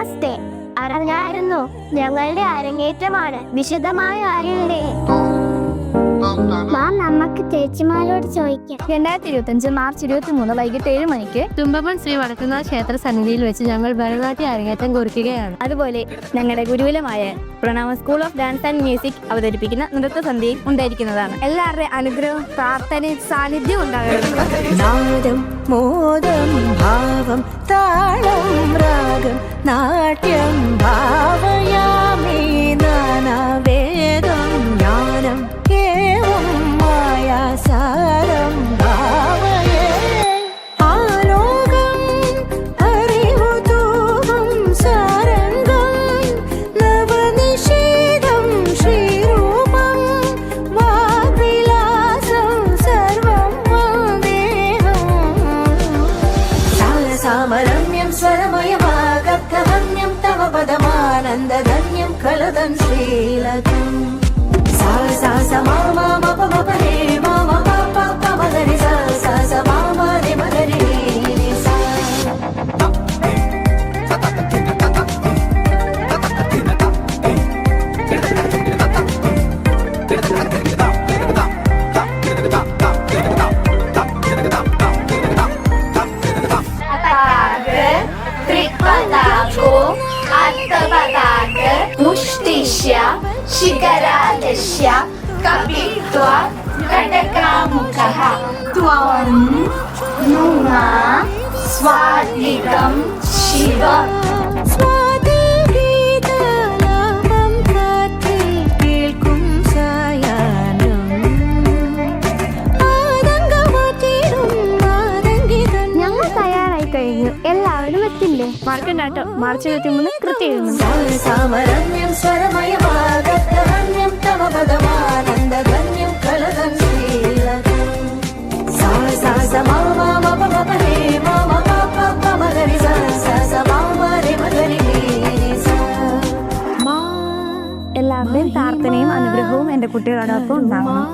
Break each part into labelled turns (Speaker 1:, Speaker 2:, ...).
Speaker 1: നമസ്തേ. അറിഞ്ഞായിരുന്നു, ഞങ്ങളുടെ അരങ്ങേറ്റമാണ്. വിശദമായ അറിയണ്ടേ? നമുക്ക് ചേച്ചിമാരോട് ചോദിക്കാം.
Speaker 2: 2025 മാർച്ച് 23 വൈകിട്ട് 7 മണിക്ക് തുമ്പമൺ ശ്രീ വടക്കുന്നാഥ ക്ഷേത്ര സന്നിധിയിൽ വെച്ച് ഞങ്ങൾ ഭരതനാട്യ അരങ്ങേറ്റം കുറിക്കുകയാണ്. അതുപോലെ ഞങ്ങളുടെ ഗുരുകുലമായ Pranama school of dance and music അവതരിപ്പിക്കുന്ന നൃത്തസന്ധ്യയും ഉണ്ടായിരിക്കുന്നതാണ്. എല്ലാവരുടെയും അനുഗ്രഹവും പ്രാർത്ഥനയും സാന്നിധ്യം ഉണ്ടാകണം.
Speaker 3: നാദം മോദം ഭാവം താളം രാഗം നാട്യം ഭാവയാമി നാനാവേദം ജ്ഞാനം ഏവം മായാസാരം ഭാവയേ ആലോകം അറിവുതൂപം സാരംഗം നവനിഷേധം ശ്രീരൂപം വാഗ്വിലാസം സർവം വന്ദേഹം സാരസാമരമ്യം സ്വരമയമാഗബ്ധവന്യം തവ പദമാനന്ദധന്യം കലദം ശ്രീലകം sa sa sa ma ma ma pa ma pa re ma ma pa pa pa ma ga re sa sa sa ma ma re ma ga re re sa
Speaker 1: മുഷ്ടിഷ്യ ശിഖരാലസ്യ കപിത്വാ കടകാമുഖഃ ത്വം നുമ സ്വാതികം ശിവ
Speaker 3: സ്വാതിഗീതലാപം കാറ്റിൽ കേൾക്കും സായാഹ്നം ആതങ്കമാറ്റിടും ആതങ്കിതൻ.
Speaker 2: ഞങ്ങൾ തയ്യാറായി കഴിഞ്ഞു. എല്ലാവരും എത്തില്ലേ? മറക്കണ്ടാട്ടോ, മാർച്ച് 23 കൃത്യം.
Speaker 3: സാരസാമരമ്യം സ്വരമയമാഗബ്ധവന്യം തവ പദമാനന്ദധന്യം കലദം ശ്രീലകം sa sa sa ma ma ma pa ma pa re ma ma pa pa pa ma ga re sa sa sa ma ma re ma ga re re sa ma.
Speaker 2: എല്ലാവരുടെയും പ്രാർത്ഥനയും അനുഗ്രഹവും എൻ്റെ കുട്ടികളോടൊപ്പം ഉണ്ടാവണം.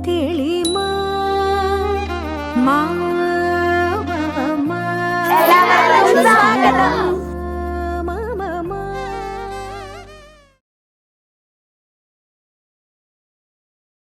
Speaker 3: തെളിമാ